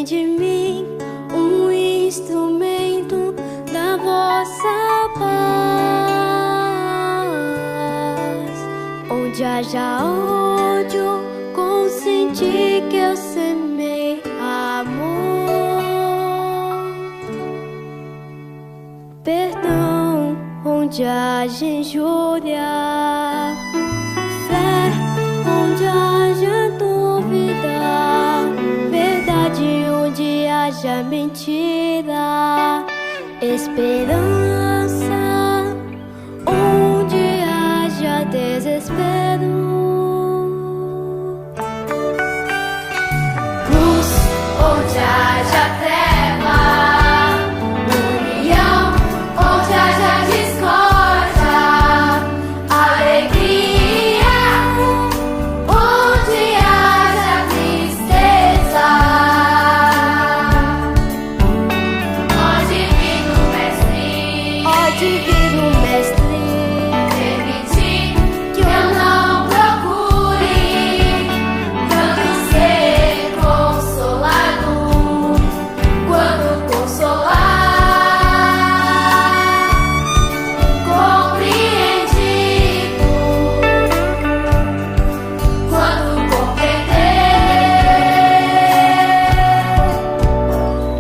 fazem de mim um instrumento da vossa paz. Onde haja ódio, consenti que eu semei amor. Perdão, onde haja injúria, fé, onde haja dúvida, verdade, onde haja mentira, esperança, onde haja desespero. Luz, onde haja treva, união, onde haja discórdia, alegria, onde haja tristeza. Ó Divino Mestre, permite que eu não procure tanto ser consolado quando consolar, compreendido quando compreender,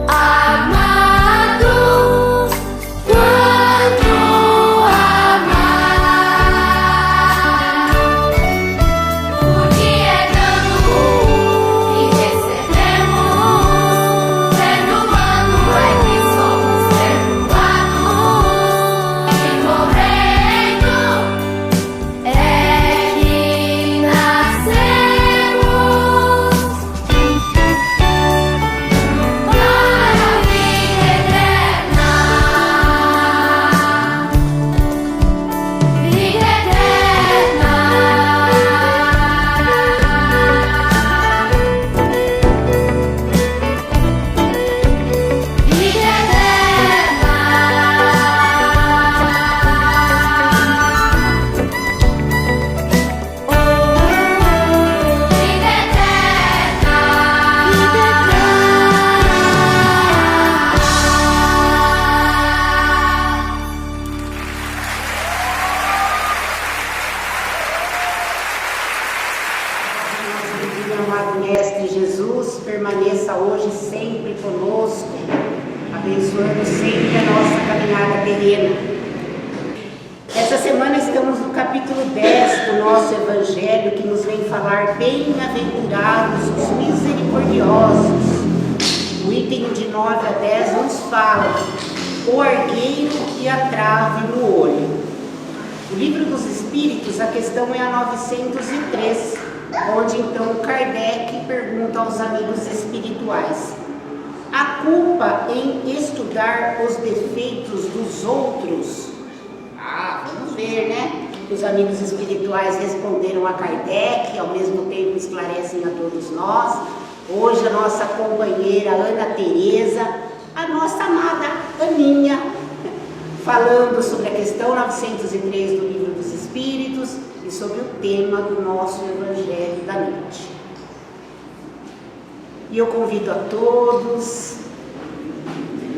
amado quando amar, porque é dando e recebemos, sendo humano é que somos perdoados, e morrendo é que nascemos para a vida eterna. Vida eterna. Vida eterna. Vida Divino amado Mestre Jesus, permaneça hoje e sempre conosco, abençoando sempre a nossa caminhada terrena. Essa semana estamos no capítulo 10 do nosso Evangelho, que nos vem falar: bem-aventurados os misericordiosos. O item de 9 a 10 nos fala: o argueiro e a trave no olho. O Livro dos Espíritos, a questão é a 903, onde então Kardec pergunta aos amigos espirituais: a culpa em estudar os defeitos dos outros? Vamos ver, né? Os amigos espirituais responderam a Kardec, ao mesmo tempo esclarecem a todos nós. Hoje a nossa companheira Ana Teresa, a nossa amada Aninha, falando sobre a questão 903 do Livro dos Espíritos e sobre o tema do nosso Evangelho da noite. E eu convido a todos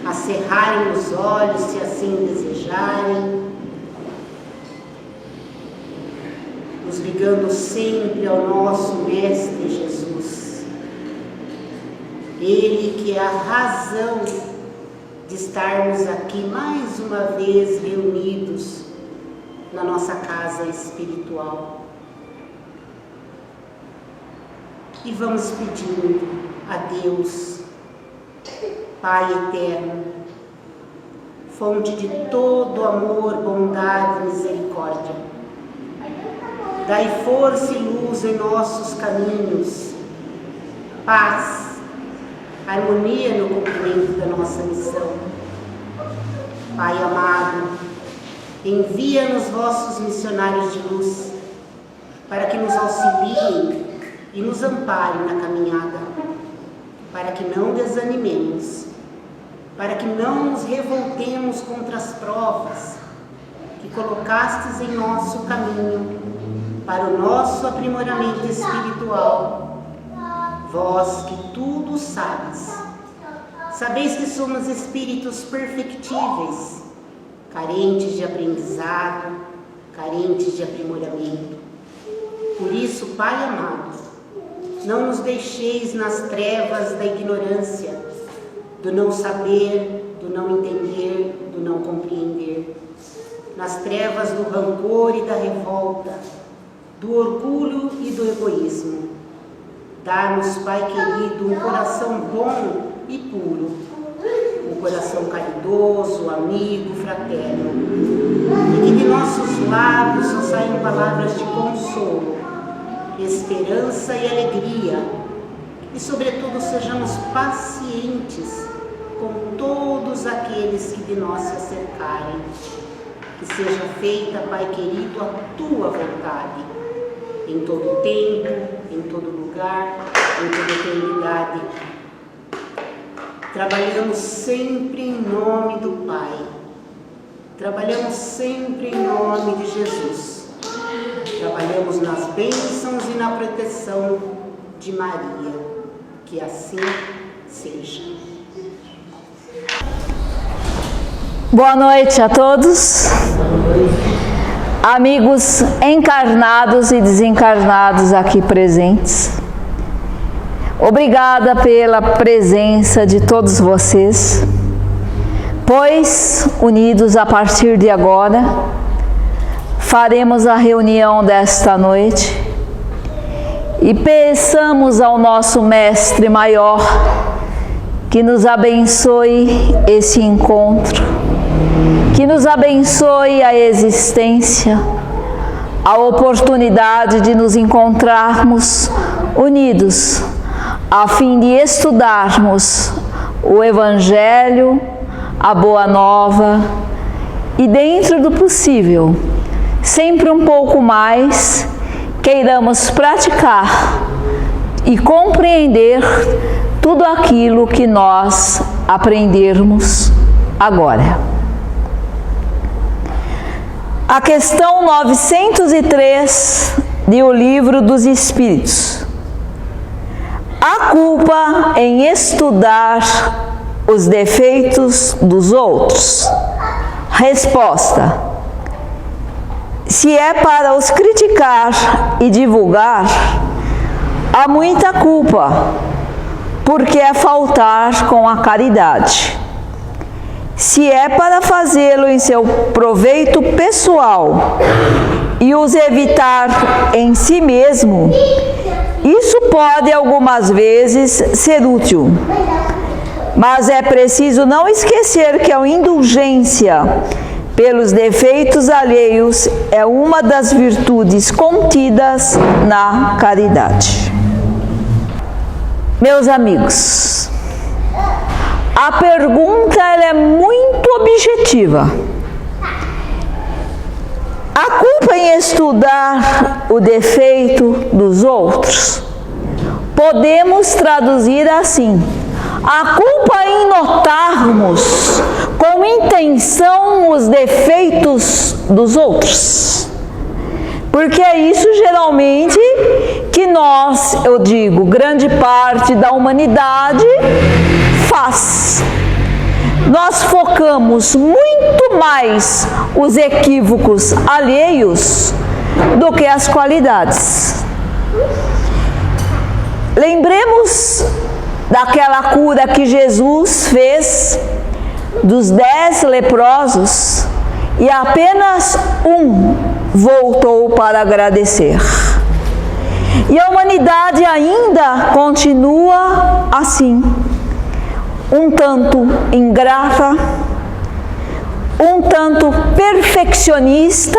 a cerrarem os olhos, se assim desejarem, nos ligando sempre ao nosso Mestre Jesus. Ele que é a razão de estarmos aqui mais uma vez reunidos na nossa casa espiritual. E vamos pedindo a Deus, Pai eterno, fonte de todo amor, bondade e misericórdia, dai força e luz em nossos caminhos, paz, harmonia no cumprimento da nossa missão. Pai amado, envia-nos vossos missionários de luz, para que nos auxiliem e nos amparem na caminhada, para que não desanimemos, para que não nos revoltemos contra as provas que colocastes em nosso caminho, para o nosso aprimoramento espiritual. Vós que tudo sabes, sabeis que somos espíritos perfectíveis, carentes de aprendizado, carentes de aprimoramento. Por isso, Pai amado, não nos deixeis nas trevas da ignorância, do não saber, do não entender, do não compreender, nas trevas do rancor e da revolta, do orgulho e do egoísmo. Dá-nos, Pai querido, um coração bom e puro, um coração caridoso, amigo, fraterno, e que de nossos lábios só saiam palavras de consolo, esperança e alegria, e sobretudo sejamos pacientes com todos aqueles que de nós se acercarem. Que seja feita, Pai querido, a Tua vontade, em todo tempo, em todo lugar, em toda eternidade. Trabalhamos sempre em nome do Pai, trabalhamos sempre em nome de Jesus, trabalhamos nas bênçãos e na proteção de Maria, que assim seja. Boa noite a todos, amigos encarnados e desencarnados aqui presentes. Obrigada pela presença de todos vocês, pois, unidos a partir de agora, faremos a reunião desta noite e peçamos ao nosso Mestre Maior que nos abençoe esse encontro, que nos abençoe a existência, a oportunidade de nos encontrarmos unidos, a fim de estudarmos o Evangelho, a Boa Nova e, dentro do possível, sempre um pouco mais, queiramos praticar e compreender tudo aquilo que nós aprendermos agora. A questão 903 de O Livro dos Espíritos. A culpa em estudar os defeitos dos outros? Resposta: se é para os criticar e divulgar, há muita culpa, porque é faltar com a caridade. Se é para fazê-lo em seu proveito pessoal e os evitar em si mesmo, isso pode algumas vezes ser útil. Mas é preciso não esquecer que a indulgência pelos defeitos alheios é uma das virtudes contidas na caridade. Meus amigos, a pergunta ela é muito objetiva. A culpa em estudar o defeito dos outros, podemos traduzir assim: a culpa em notarmos com intenção os defeitos dos outros. Porque é isso geralmente que nós, eu digo, grande parte da humanidade faz. Nós focamos muito mais os equívocos alheios do que as qualidades. Lembremos daquela cura que Jesus fez dos 10 leprosos e apenas um voltou para agradecer. E a humanidade ainda continua assim, um tanto ingrata, um tanto perfeccionista,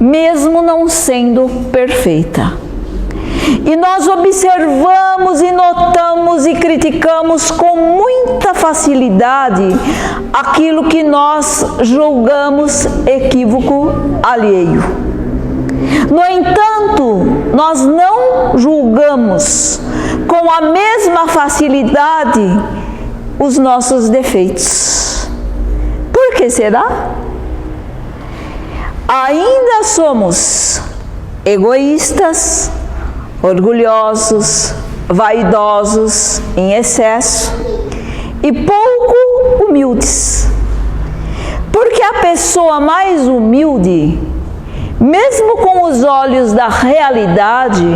mesmo não sendo perfeita. E nós observamos e notamos e criticamos com muita facilidade aquilo que nós julgamos equívoco alheio. No entanto, nós não julgamos com a mesma facilidade os nossos defeitos. Por que será? Ainda somos egoístas, orgulhosos, vaidosos em excesso e pouco humildes. Porque a pessoa mais humilde, mesmo com os olhos da realidade,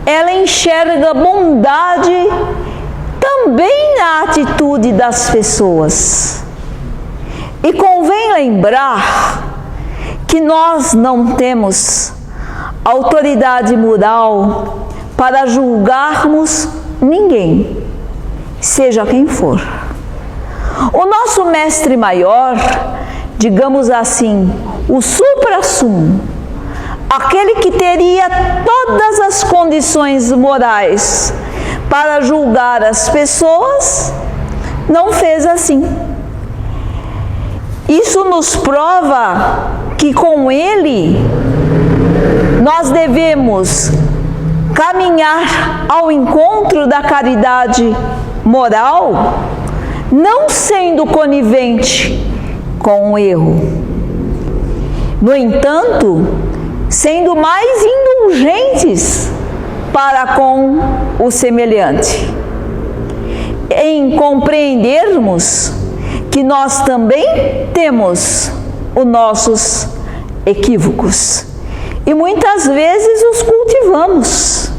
ela enxerga bondade também na atitude das pessoas. E convém lembrar que nós não temos autoridade moral para julgarmos ninguém, seja quem for. O nosso mestre maior, digamos assim, o supra-sumo, aquele que teria todas as condições morais para julgar as pessoas, não fez assim. Isso nos prova que com ele nós devemos caminhar ao encontro da caridade moral, não sendo conivente com o erro. No entanto, sendo mais indulgentes para com o semelhante, em compreendermos que nós também temos os nossos equívocos e muitas vezes os cultivamos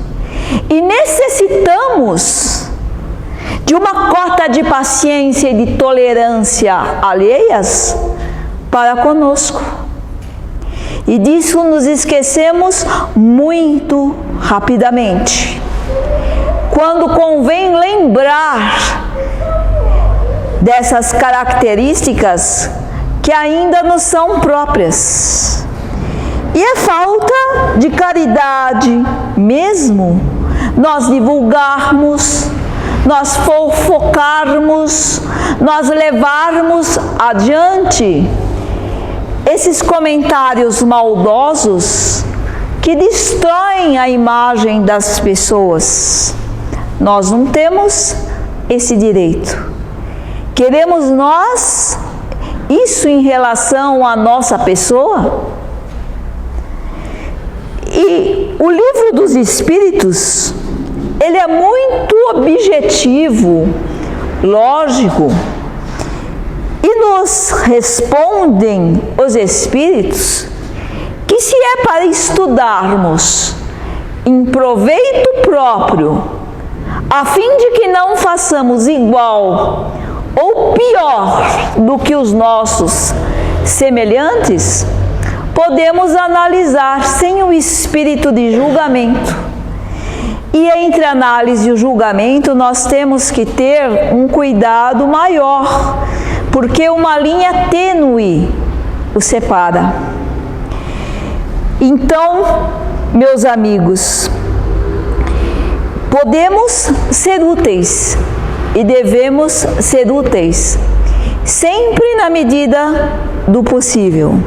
e necessitamos de uma cota de paciência e de tolerância alheias para conosco. E disso nos esquecemos muito rapidamente, quando convém lembrar dessas características que ainda nos são próprias. E é falta de caridade mesmo nós divulgarmos, nós fofocarmos, nós levarmos adiante esses comentários maldosos que destroem a imagem das pessoas. Nós não temos esse direito. Queremos nós isso em relação à nossa pessoa? E o Livro dos Espíritos, ele é muito objetivo, lógico, e nos respondem os Espíritos que se é para estudarmos em proveito próprio, a fim de que não façamos igual ou pior do que os nossos semelhantes, podemos analisar sem o espírito de julgamento. E entre a análise e o julgamento nós temos que ter um cuidado maior, porque uma linha tênue o separa. Então, meus amigos, podemos ser úteis e devemos ser úteis, sempre na medida do possível.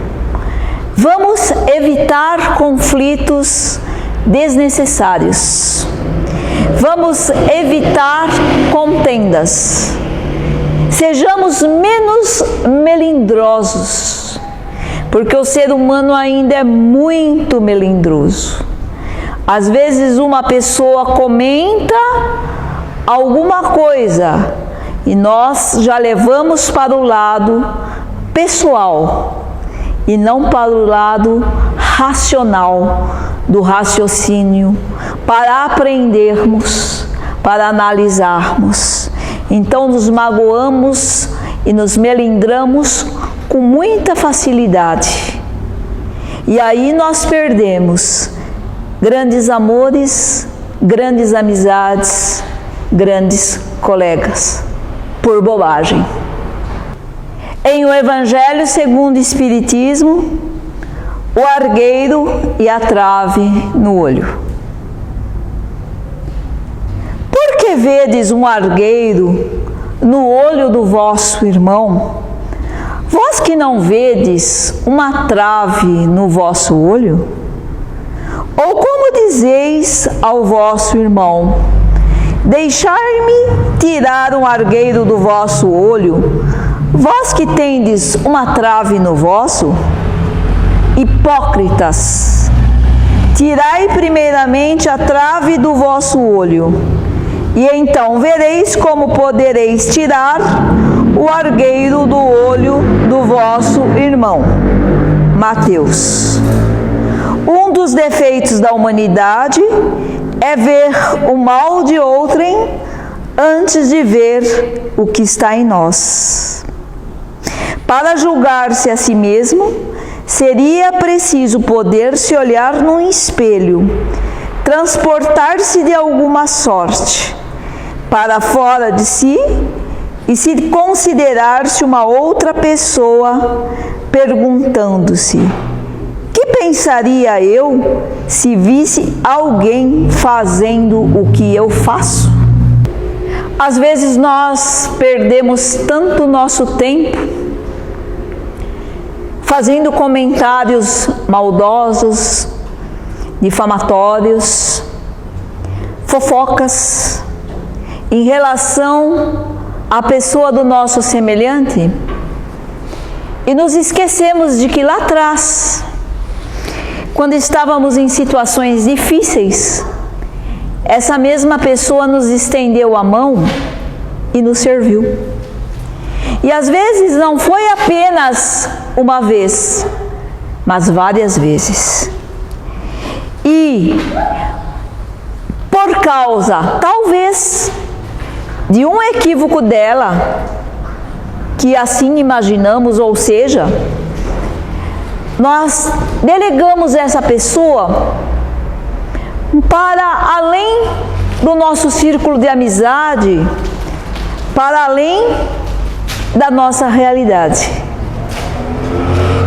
Vamos evitar conflitos desnecessários. Vamos evitar contendas. Sejamos menos melindrosos, porque o ser humano ainda é muito melindroso. Às vezes uma pessoa comenta alguma coisa e nós já levamos para o lado pessoal e não para o lado racional do raciocínio, para aprendermos, para analisarmos. Então nos magoamos e nos melindramos com muita facilidade. E aí nós perdemos grandes amores, grandes amizades, grandes colegas, por bobagem. Em o Evangelho segundo o Espiritismo, o argueiro e a trave no olho. Por que vedes um argueiro no olho do vosso irmão, vós que não vedes uma trave no vosso olho? Ou como dizeis ao vosso irmão: deixai-me tirar um argueiro do vosso olho, vós que tendes uma trave no vosso? Hipócritas, tirai primeiramente a trave do vosso olho, e então vereis como podereis tirar o argueiro do olho do vosso irmão. Mateus. Um dos defeitos da humanidade é ver o mal de outrem antes de ver o que está em nós. Para julgar-se a si mesmo, seria preciso poder se olhar num espelho, transportar-se de alguma sorte para fora de si e se considerar-se uma outra pessoa, perguntando-se: que pensaria eu se visse alguém fazendo o que eu faço? Às vezes nós perdemos tanto nosso tempo fazendo comentários maldosos, difamatórios, fofocas em relação à pessoa do nosso semelhante, e nos esquecemos de que lá atrás, quando estávamos em situações difíceis, essa mesma pessoa nos estendeu a mão e nos serviu. E às vezes não foi apenas uma vez, mas várias vezes. E por causa, talvez, de um equívoco dela, que assim imaginamos, ou seja, nós delegamos essa pessoa para além do nosso círculo de amizade, para além da nossa realidade.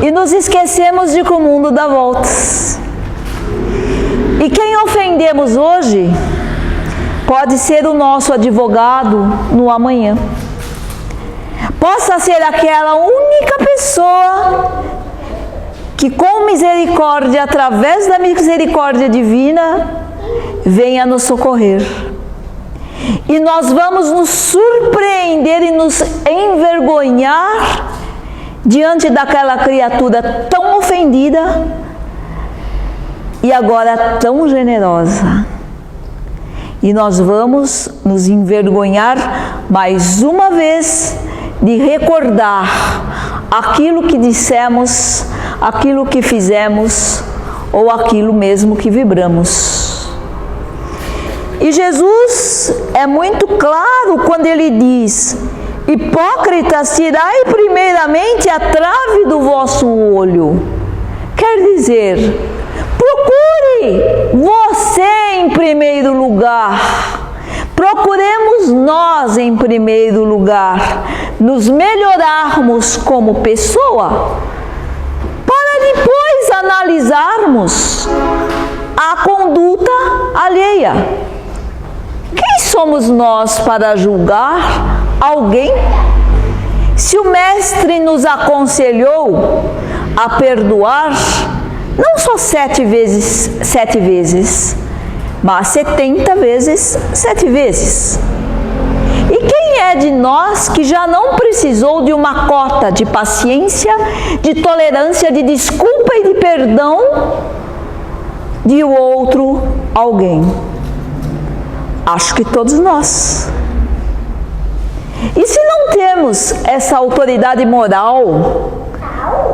E nos esquecemos de que o mundo dá voltas. E quem ofendemos hoje pode ser o nosso advogado no amanhã. Possa ser aquela única pessoa que com misericórdia, através da misericórdia divina, venha nos socorrer. E nós vamos nos surpreender e nos envergonhar diante daquela criatura tão ofendida e agora tão generosa. E nós vamos nos envergonhar mais uma vez de recordar aquilo que dissemos, aquilo que fizemos ou aquilo mesmo que vibramos. E Jesus é muito claro quando ele diz: hipócritas, tirai primeiramente a trave do vosso olho. Quer dizer, procure você em primeiro lugar. Procuremos nós em primeiro lugar nos melhorarmos como pessoa, para depois analisarmos a conduta alheia. Quem somos nós para julgar alguém? Se o Mestre nos aconselhou a perdoar, não só 7 vezes, mas 70 vezes 7 vezes. E quem é de nós que já não precisou de uma cota de paciência, de tolerância, de desculpa e de perdão de outro alguém? Acho que todos nós. E se não temos essa autoridade moral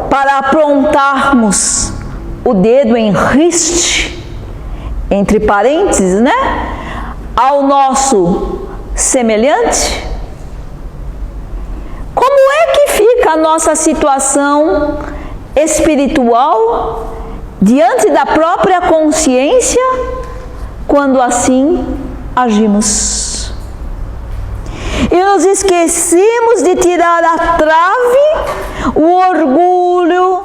para aprontarmos o dedo em riste, entre parênteses, né, ao nosso semelhante, como é que fica a nossa situação espiritual diante da própria consciência quando assim agimos? E nos esquecemos de tirar a trave, o orgulho,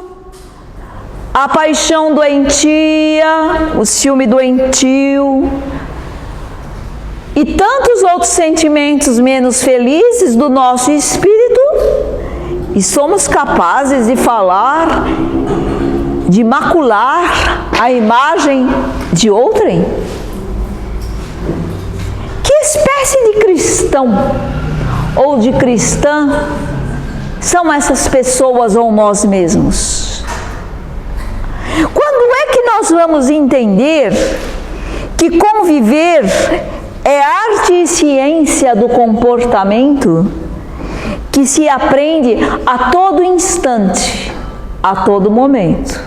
a paixão doentia, o ciúme doentio e tantos outros sentimentos menos felizes do nosso espírito, e somos capazes de falar, de macular a imagem de outrem? Que espécie de cristão ou de cristã são essas pessoas ou nós mesmos? Quando é que nós vamos entender que conviver é arte e ciência do comportamento que se aprende a todo instante, a todo momento.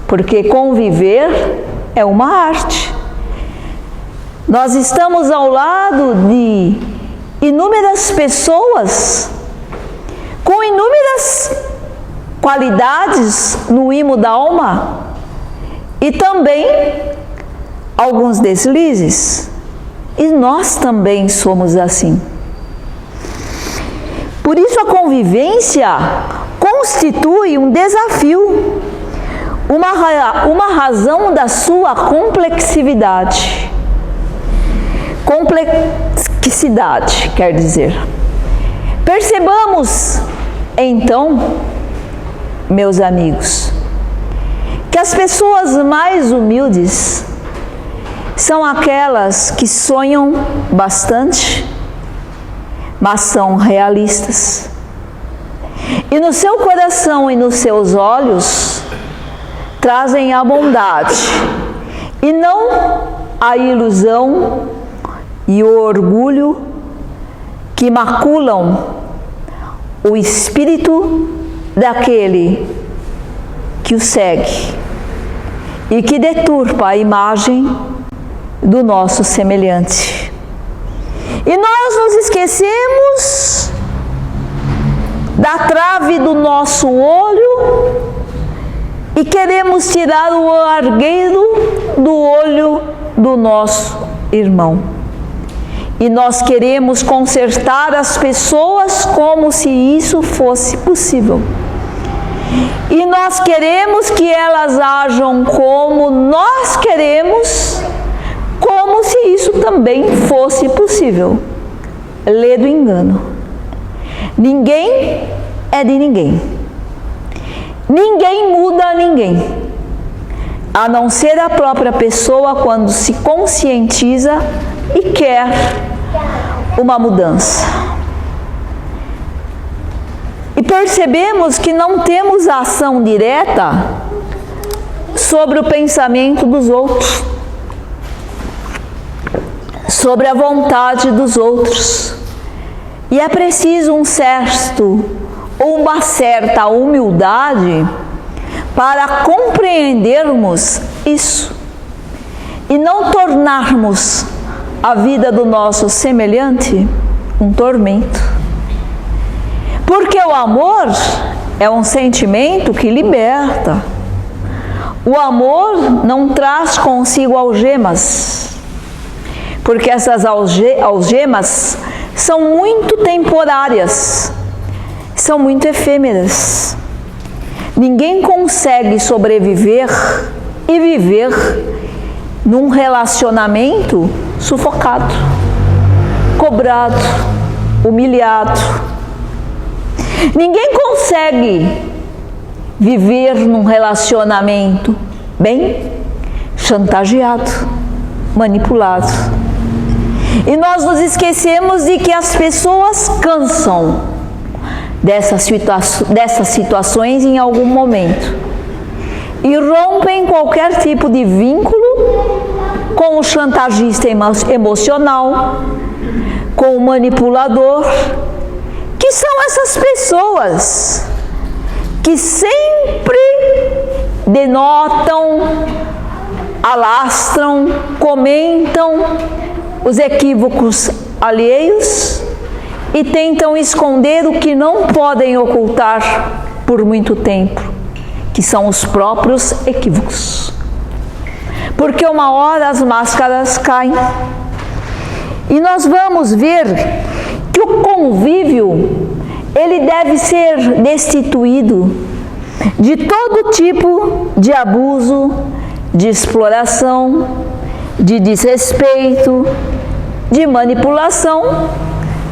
Porque conviver é uma arte. Nós estamos ao lado de inúmeras pessoas com inúmeras qualidades no imo da alma e também alguns deslizes. E nós também somos assim. Por isso a convivência constitui um desafio, uma razão da sua complexidade. Complexidade, quer dizer. Percebamos, então, meus amigos, que as pessoas mais humildes são aquelas que sonham bastante, mas são realistas. E no seu coração e nos seus olhos trazem a bondade e não a ilusão e o orgulho que maculam o espírito daquele que o segue e que deturpa a imagem do nosso semelhante. E nós nos esquecemos da trave do nosso olho e queremos tirar o argueiro do olho do nosso irmão. E nós queremos consertar as pessoas como se isso fosse possível. E nós queremos que elas ajam como nós queremos, como se isso também fosse possível. Lê do engano. Ninguém é de ninguém. Ninguém muda a ninguém, a não ser a própria pessoa quando se conscientiza e quer uma mudança. E percebemos que não temos ação direta sobre o pensamento dos outros, sobre a vontade dos outros. E é preciso um certo ou uma certa humildade para compreendermos isso e não tornarmos a vida do nosso semelhante um tormento. Porque o amor é um sentimento que liberta. O amor não traz consigo algemas, porque essas algemas são muito temporárias, são muito efêmeras. Ninguém consegue sobreviver e viver num relacionamento sufocado, cobrado, humilhado. Ninguém consegue viver num relacionamento bem chantageado, manipulado. E nós nos esquecemos de que as pessoas cansam dessas situações em algum momento e rompem qualquer tipo de vínculo com o chantagista emocional, com o manipulador, que são essas pessoas que sempre denotam, alastram, comentam os equívocos alheios e tentam esconder o que não podem ocultar por muito tempo, que são os próprios equívocos. Porque uma hora as máscaras caem. E nós vamos ver que o convívio, ele deve ser destituído de todo tipo de abuso, de exploração, de desrespeito, de manipulação,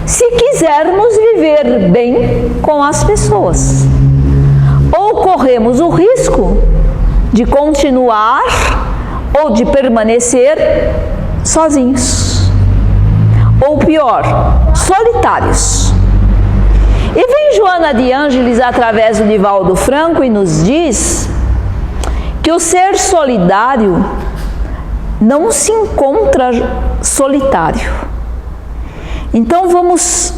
se quisermos viver bem com as pessoas. Ou corremos o risco de continuar ou de permanecer sozinhos. Ou pior, solitários. E vem Joana de Ângeles através do Divaldo Franco e nos diz que o ser solidário não se encontra solitário. Então vamos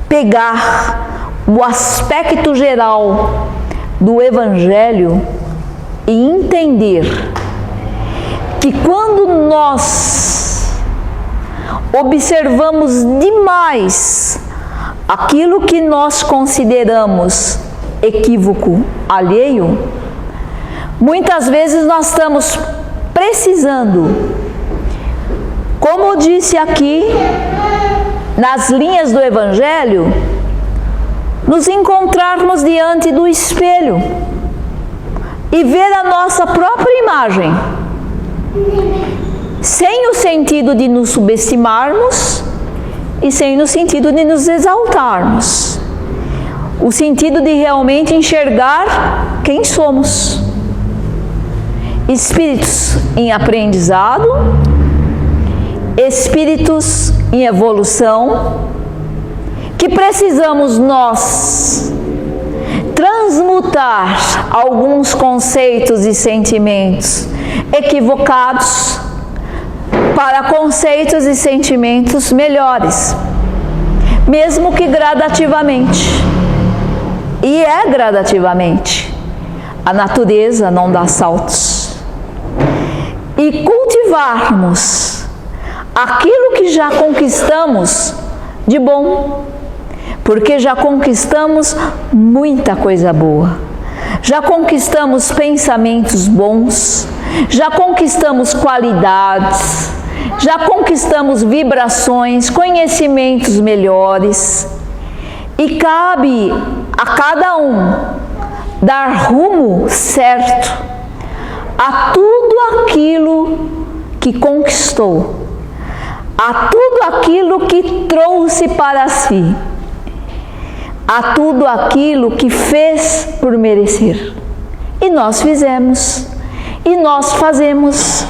pegar o aspecto geral do Evangelho e entender que quando nós observamos demais aquilo que nós consideramos equívoco alheio, muitas vezes nós estamos precisando, como disse aqui nas linhas do Evangelho, nos encontrarmos diante do espelho e ver a nossa própria imagem, sem o sentido de nos subestimarmos e sem o sentido de nos exaltarmos, o sentido de realmente enxergar quem somos. Espíritos em aprendizado, espíritos em evolução, que precisamos nós transmutar alguns conceitos e sentimentos equivocados para conceitos e sentimentos melhores, mesmo que gradativamente. E é gradativamente. A natureza não dá saltos. E cultivarmos aquilo que já conquistamos de bom, porque já conquistamos muita coisa boa, já conquistamos pensamentos bons, já conquistamos qualidades, já conquistamos vibrações, conhecimentos melhores, e cabe a cada um dar rumo certo a tudo aquilo que conquistou, a tudo aquilo que trouxe para si, a tudo aquilo que fez por merecer. E nós fizemos, e nós fazemos,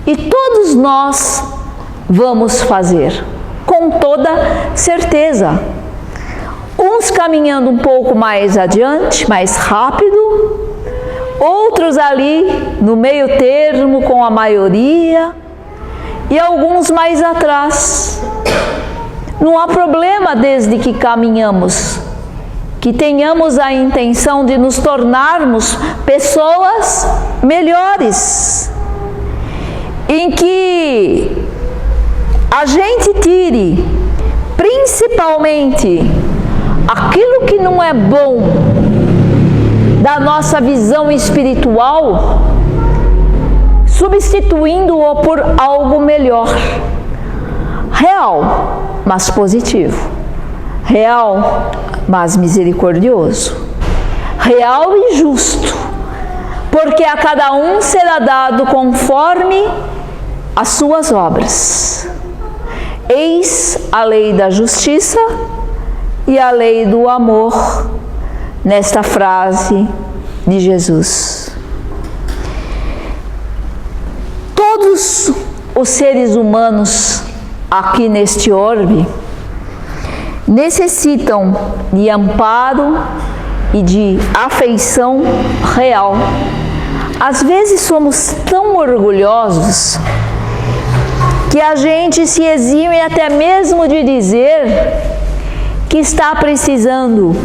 e todos nós vamos fazer, com toda certeza. Uns caminhando um pouco mais adiante, mais rápido, outros ali no meio termo com a maioria, e alguns mais atrás. Não há problema desde que caminhamos, que tenhamos a intenção de nos tornarmos pessoas melhores, em que a gente tire principalmente aquilo que não é bom da nossa visão espiritual, substituindo-o por algo melhor, real, mas positivo, real, mas misericordioso, real e justo, porque a cada um será dado conforme as suas obras. Eis a lei da justiça e a lei do amor nesta frase de Jesus. Todos os seres humanos aqui neste orbe necessitam de amparo e de afeição real. Às vezes somos tão orgulhosos que a gente se exime até mesmo de dizer que está precisando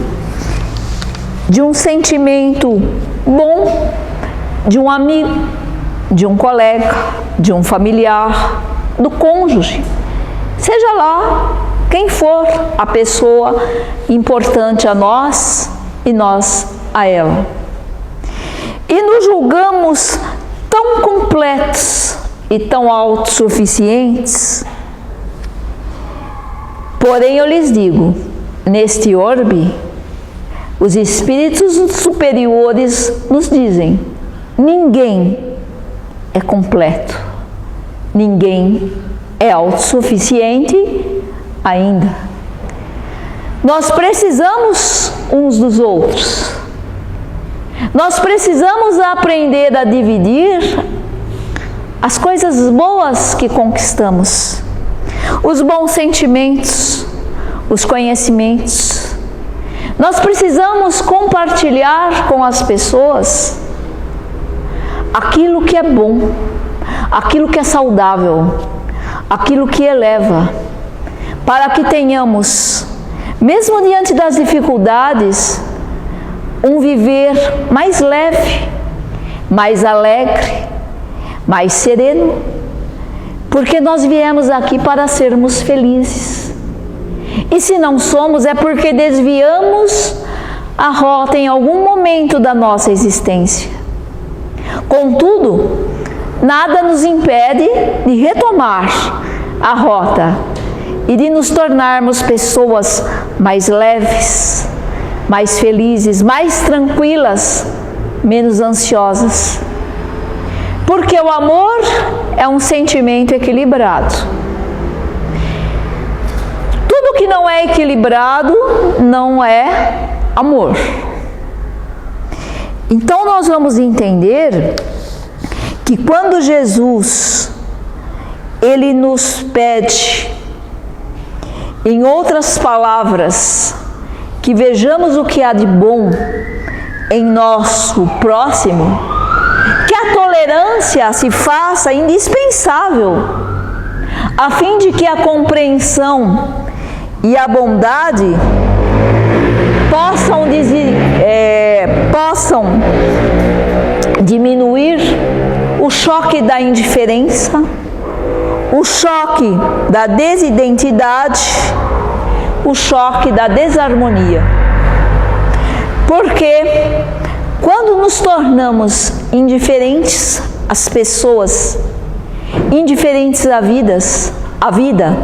de um sentimento bom, de um amigo, de um colega, de um familiar, do cônjuge, seja lá quem for a pessoa importante a nós e nós a ela. E nos julgamos tão completos e tão autossuficientes. Porém, eu lhes digo, neste orbe, os espíritos superiores nos dizem: ninguém é completo, ninguém é autossuficiente ainda. Nós precisamos uns dos outros. Nós precisamos aprender a dividir as coisas boas que conquistamos, os bons sentimentos, os conhecimentos. Nós precisamos compartilhar com as pessoas aquilo que é bom, aquilo que é saudável, aquilo que eleva, para que tenhamos, mesmo diante das dificuldades, um viver mais leve, mais alegre, mais sereno, porque nós viemos aqui para sermos felizes. E se não somos, é porque desviamos a rota em algum momento da nossa existência. Contudo, nada nos impede de retomar a rota e de nos tornarmos pessoas mais leves, mais felizes, mais tranquilas, menos ansiosas. Porque o amor é um sentimento equilibrado. Tudo que não é equilibrado não é amor. Então nós vamos entender que quando Jesus, ele nos pede, em outras palavras, que vejamos o que há de bom em nosso próximo, que a tolerância se faça indispensável, a fim de que a compreensão e a bondade possam diminuir o choque da indiferença, o choque da desidentidade, o choque da desarmonia. Porque quando nos tornamos indiferentes às pessoas, indiferentes à vida,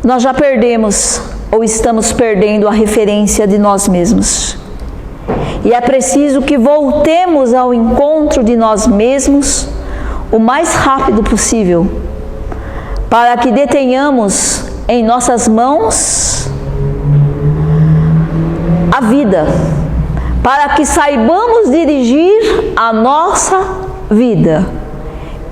nós já perdemos ou estamos perdendo a referência de nós mesmos. E é preciso que voltemos ao encontro de nós mesmos o mais rápido possível, para que detenhamos em nossas mãos a vida, para que saibamos dirigir a nossa vida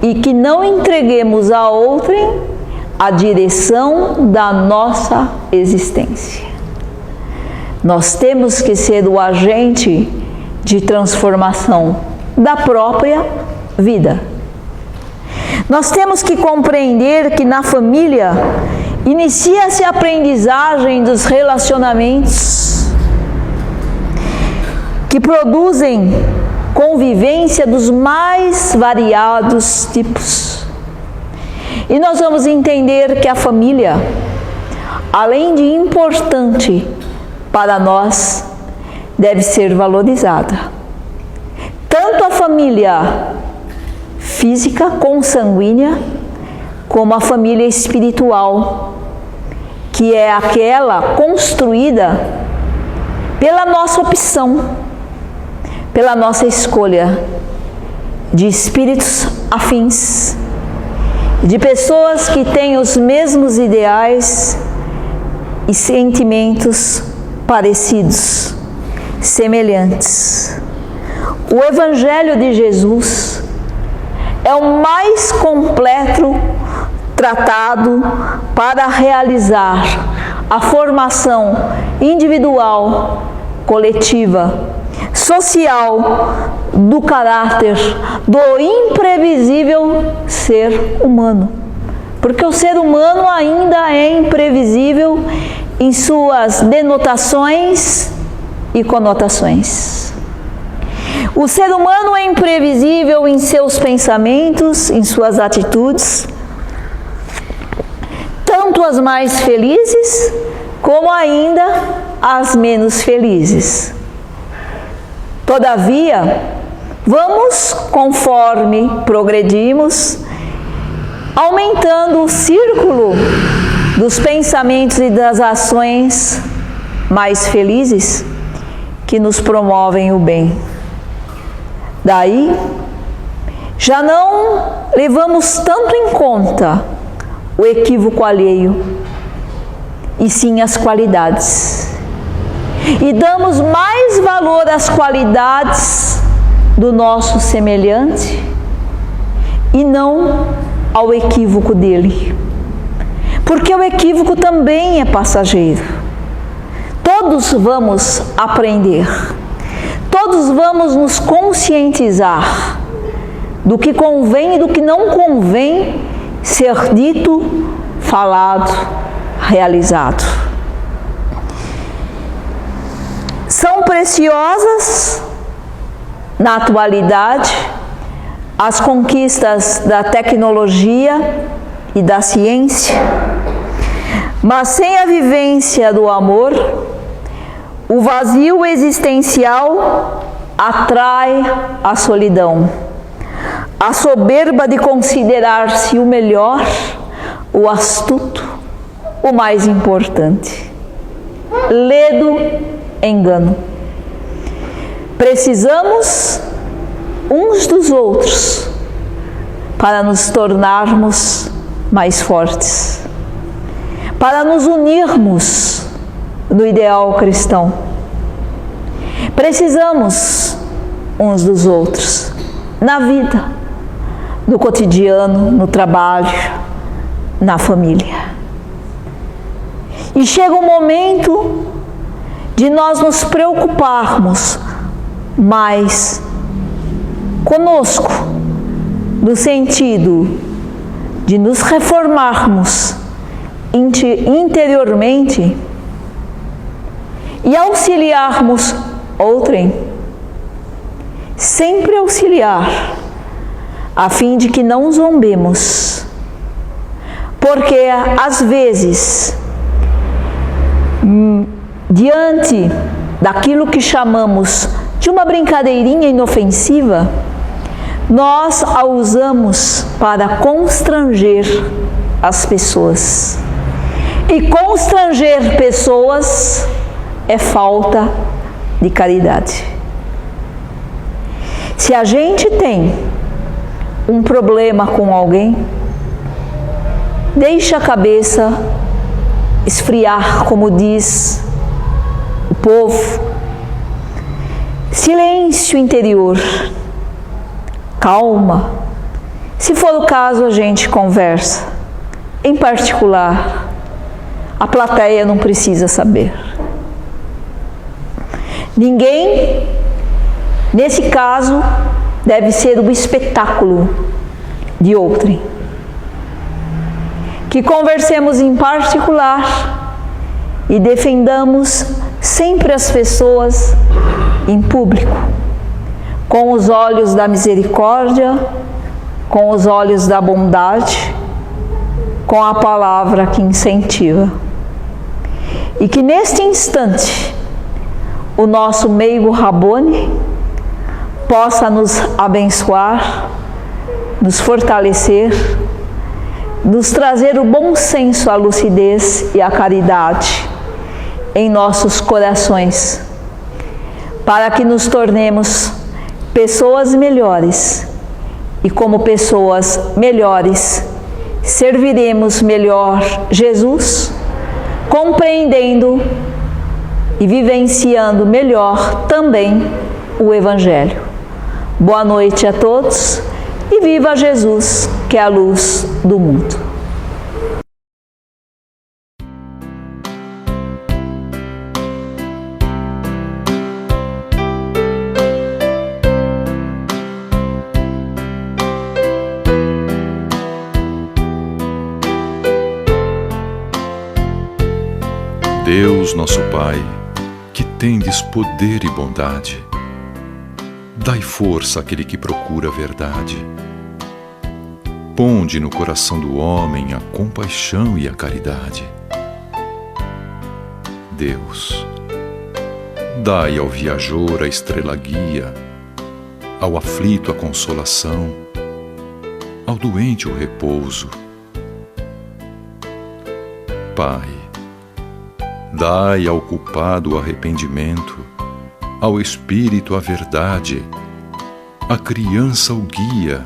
e que não entreguemos a outrem a direção da nossa existência. Nós temos que ser o agente de transformação da própria vida. Nós temos que compreender que na família inicia-se a aprendizagem dos relacionamentos que produzem convivência dos mais variados tipos. E nós vamos entender que a família, além de importante para nós, deve ser valorizada. Tanto a família física, consanguínea, como a família espiritual, que é aquela construída pela nossa opção, pela nossa escolha de espíritos afins, de pessoas que têm os mesmos ideais e sentimentos parecidos, semelhantes. O Evangelho de Jesus é o mais completo tratado para realizar a formação individual, coletiva, social, do caráter do imprevisível ser humano. Porque o ser humano ainda é imprevisível em suas denotações e conotações. O ser humano é imprevisível em seus pensamentos, em suas atitudes, tanto as mais felizes como ainda as menos felizes. Todavia, vamos, conforme progredimos, aumentando o círculo dos pensamentos e das ações mais felizes que nos promovem o bem. Daí, já não levamos tanto em conta o equívoco alheio, e sim as qualidades. E damos mais valor às qualidades do nosso semelhante e não ao equívoco dele. Porque o equívoco também é passageiro. Todos vamos aprender. Todos vamos nos conscientizar do que convém e do que não convém ser dito, falado, realizado. São preciosas na atualidade as conquistas da tecnologia e da ciência, mas sem a vivência do amor, o vazio existencial atrai a solidão, a soberba de considerar-se o melhor, o astuto, o mais importante. Ledo engano. Precisamos uns dos outros para nos tornarmos mais fortes, para nos unirmos no ideal cristão. Precisamos uns dos outros na vida, no cotidiano, no trabalho, na família. E chega um momento de nós nos preocuparmos mais conosco, no sentido de nos reformarmos interiormente e auxiliarmos outrem, sempre auxiliar, a fim de que não zombemos, porque às vezes, diante daquilo que chamamos de uma brincadeirinha inofensiva, nós a usamos para constranger as pessoas. E constranger pessoas é falta de caridade. Se a gente tem um problema com alguém, deixa a cabeça esfriar, como diz o povo. Silêncio interior, calma. Se for o caso, a gente conversa. Em particular, a plateia não precisa saber. Ninguém, nesse caso, deve ser o espetáculo de outrem. Que conversemos em particular e defendamos sempre as pessoas em público, com os olhos da misericórdia, com os olhos da bondade, com a palavra que incentiva. E que neste instante, o nosso meigo Rabboni possa nos abençoar, nos fortalecer, nos trazer o bom senso, a lucidez e a caridade em nossos corações, para que nos tornemos pessoas melhores e, como pessoas melhores, serviremos melhor Jesus, compreendendo e vivenciando melhor também o Evangelho. Boa noite a todos e viva Jesus, que é a luz do mundo. Deus, nosso Pai, que tendes poder e bondade, dai força àquele que procura a verdade. Ponde no coração do homem a compaixão e a caridade. Deus, dai ao viajor a estrela guia, ao aflito a consolação, ao doente o repouso. Pai, dai ao culpado o arrependimento, ao espírito a verdade, à criança o guia,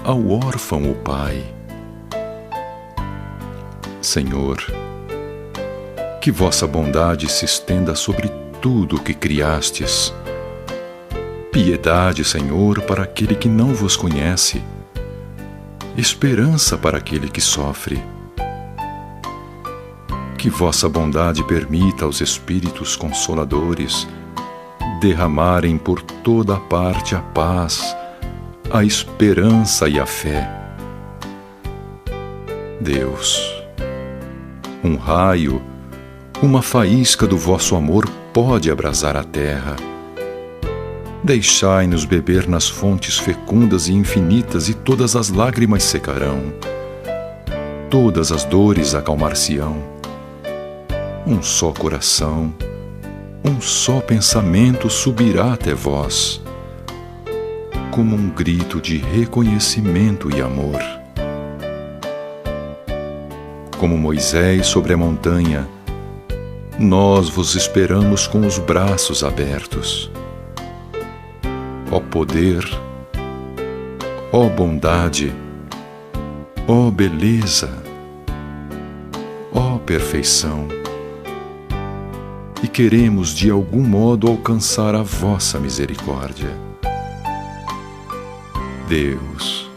ao órfão o pai. Senhor, que vossa bondade se estenda sobre tudo o que criastes. Piedade, Senhor, para aquele que não vos conhece, esperança para aquele que sofre. Que vossa bondade permita aos Espíritos Consoladores derramarem por toda a parte a paz, a esperança e a fé. Deus, um raio, uma faísca do vosso amor pode abrasar a terra. Deixai-nos beber nas fontes fecundas e infinitas, e todas as lágrimas secarão, todas as dores acalmar-se-ão. Um só coração, um só pensamento subirá até vós, como um grito de reconhecimento e amor. Como Moisés sobre a montanha, nós vos esperamos com os braços abertos. Ó poder, ó bondade, ó beleza, ó perfeição, e queremos de algum modo alcançar a vossa misericórdia. Deus,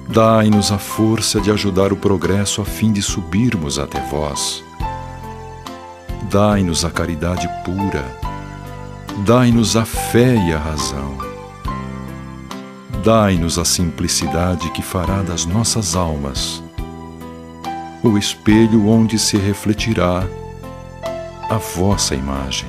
dai-nos a força de ajudar o progresso a fim de subirmos até vós. Dai-nos a caridade pura, dai-nos a fé e a razão. Dai-nos a simplicidade que fará das nossas almas o espelho onde se refletirá a vossa imagem.